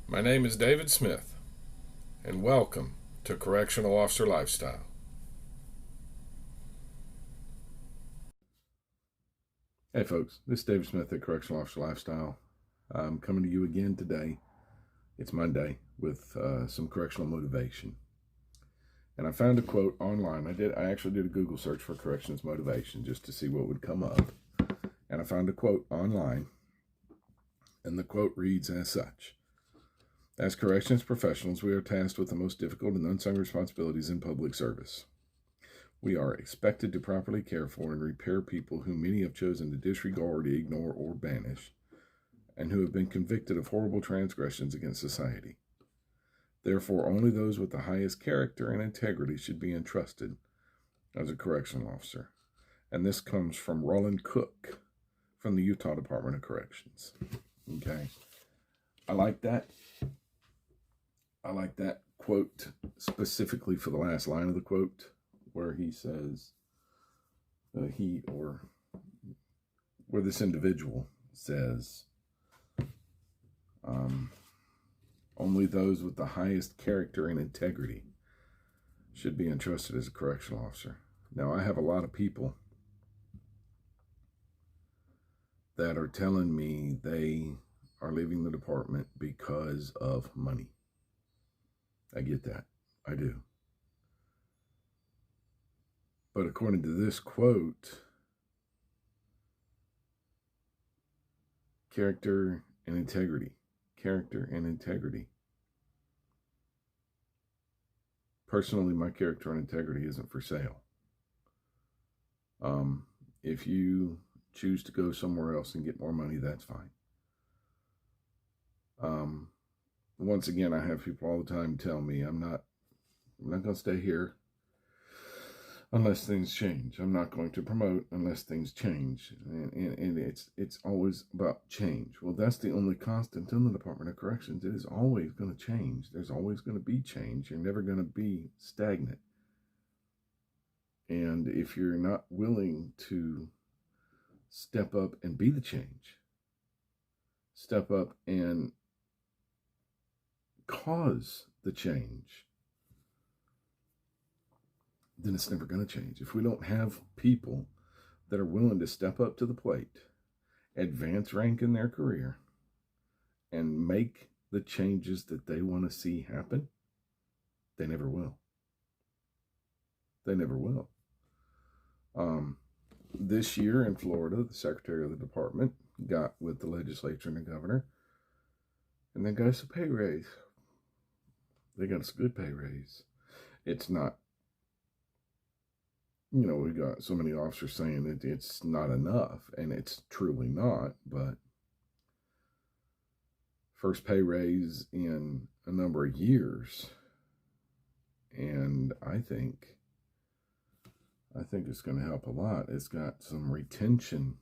My name is David Smith, and welcome to Correctional Officer Lifestyle. Hey folks, this is David Smith at Correctional Officer Lifestyle. I'm coming to you again today. It's Monday with some correctional motivation. And I found a quote online. I actually did a Google search for corrections motivation just to see what would come up. And I found a quote online, and the quote reads as such: "As corrections professionals, we are tasked with the most difficult and unsung responsibilities in public service. We are expected to properly care for and repair people whom many have chosen to disregard, ignore, or banish, and who have been convicted of horrible transgressions against society. Therefore, only those with the highest character and integrity should be entrusted as a correctional officer." And this comes from Rollin Cook from the Utah Department of Corrections. Okay. I like that. I like that quote specifically for the last line of the quote, where he says, where this individual says, only those with the highest character and integrity should be entrusted as a correctional officer. Now, I have a lot of people that are telling me they are leaving the department because of money. I get that. I do. But according to this quote, character and integrity. Personally, my character and integrity isn't for sale. If you choose to go somewhere else and get more money, that's fine. Once again, I have people all the time tell me I'm not going to stay here unless things change. I'm not going to promote unless things change. And it's always about change. Well, that's the only constant in the Department of Corrections. It is always going to change. There's always going to be change. You're never going to be stagnant. And if you're not willing to step up and be the change, step up and cause the change, then it's never going to change. If we don't have people that are willing to step up to the plate, advance rank in their career, and make the changes that they want to see happen, they never will. They never will. This year in Florida, the secretary of the department got with the legislature and the governor, and they got us a pay raise. They got us a good pay raise. It's not, we got so many officers saying that it's not enough, and it's truly not, but first pay raise in a number of years, and I think it's going to help a lot. It's got some retention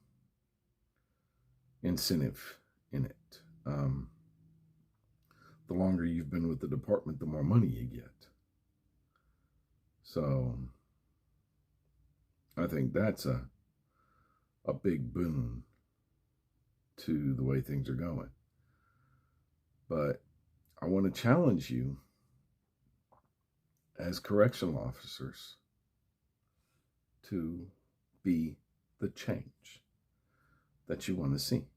incentive in it. The longer you've been with the department, the more money you get. So I think that's a big boon to the way things are going. But I want to challenge you as correctional officers to be the change that you want to see.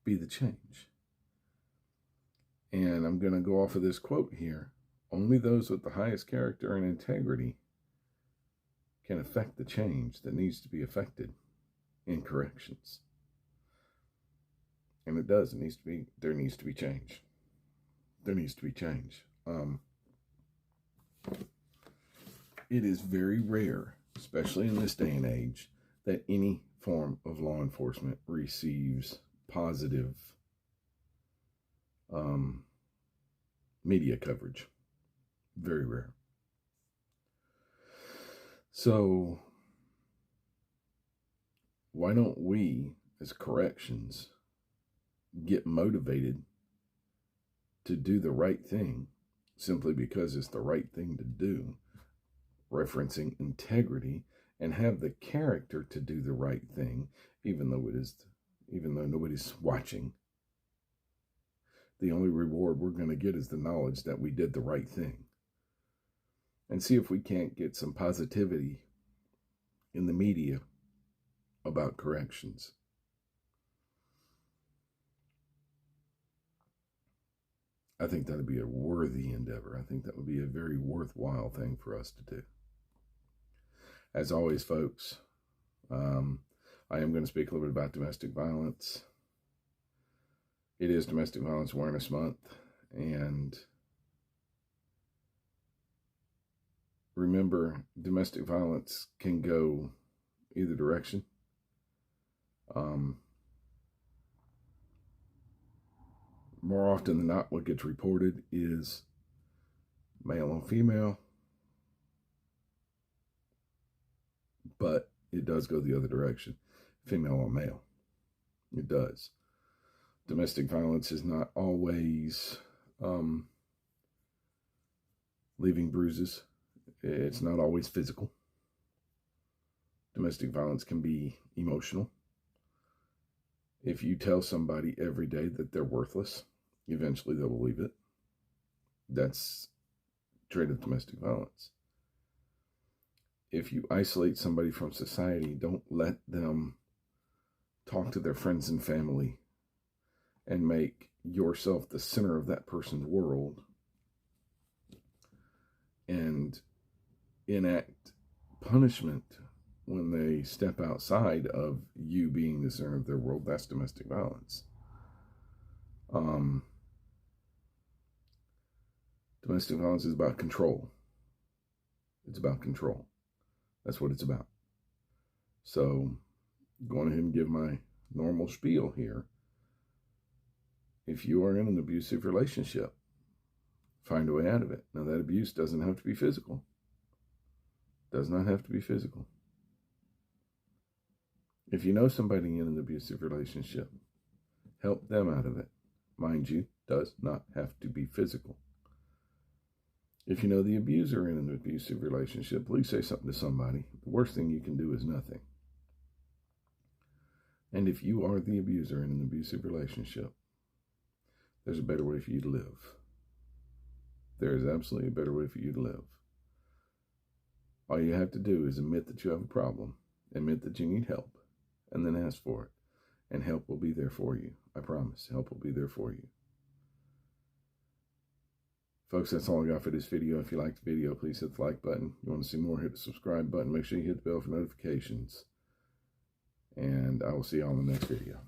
Be the change. And I'm going to go off of this quote here. Only those with the highest character and integrity can affect the change that needs to be affected in corrections. And it does. There needs to be change. There needs to be change. It is very rare, especially in this day and age, that any form of law enforcement receives positive media coverage. Very rare. So why don't we, as corrections, get motivated to do the right thing simply because it's the right thing to do, referencing integrity, and have the character to do the right thing, even though nobody's watching, the only reward we're going to get is the knowledge that we did the right thing. And see if we can't get some positivity in the media about corrections. I think that would be a worthy endeavor. I think that would be a very worthwhile thing for us to do. As always, folks, I am going to speak a little bit about domestic violence. It is Domestic Violence Awareness Month, and remember, domestic violence can go either direction. More often than not, what gets reported is male on female, but it does go the other direction, female on male. It does. Domestic violence is not always leaving bruises. It's not always physical. Domestic violence can be emotional. If you tell somebody every day that they're worthless, eventually they'll believe it. That's a trait of domestic violence. If you isolate somebody from society, don't let them talk to their friends and family and make yourself the center of that person's world and enact punishment when they step outside of you being the center of their world. That's domestic violence. Domestic violence is about control. It's about control. That's what it's about. So, going ahead and give my normal spiel here. If you are in an abusive relationship, find a way out of it. Now, that abuse doesn't have to be physical. Does not have to be physical. If you know somebody in an abusive relationship, help them out of it. Mind you, does not have to be physical. If you know the abuser in an abusive relationship, please say something to somebody. The worst thing you can do is nothing. And if you are the abuser in an abusive relationship, there's a better way for you to live. There is absolutely a better way for you to live. All you have to do is admit that you have a problem, admit that you need help, and then ask for it. And help will be there for you. I promise. Help will be there for you. Folks, that's all I got for this video. If you liked the video, please hit the like button. If you want to see more, hit the subscribe button. Make sure you hit the bell for notifications. And I will see you all in the next video.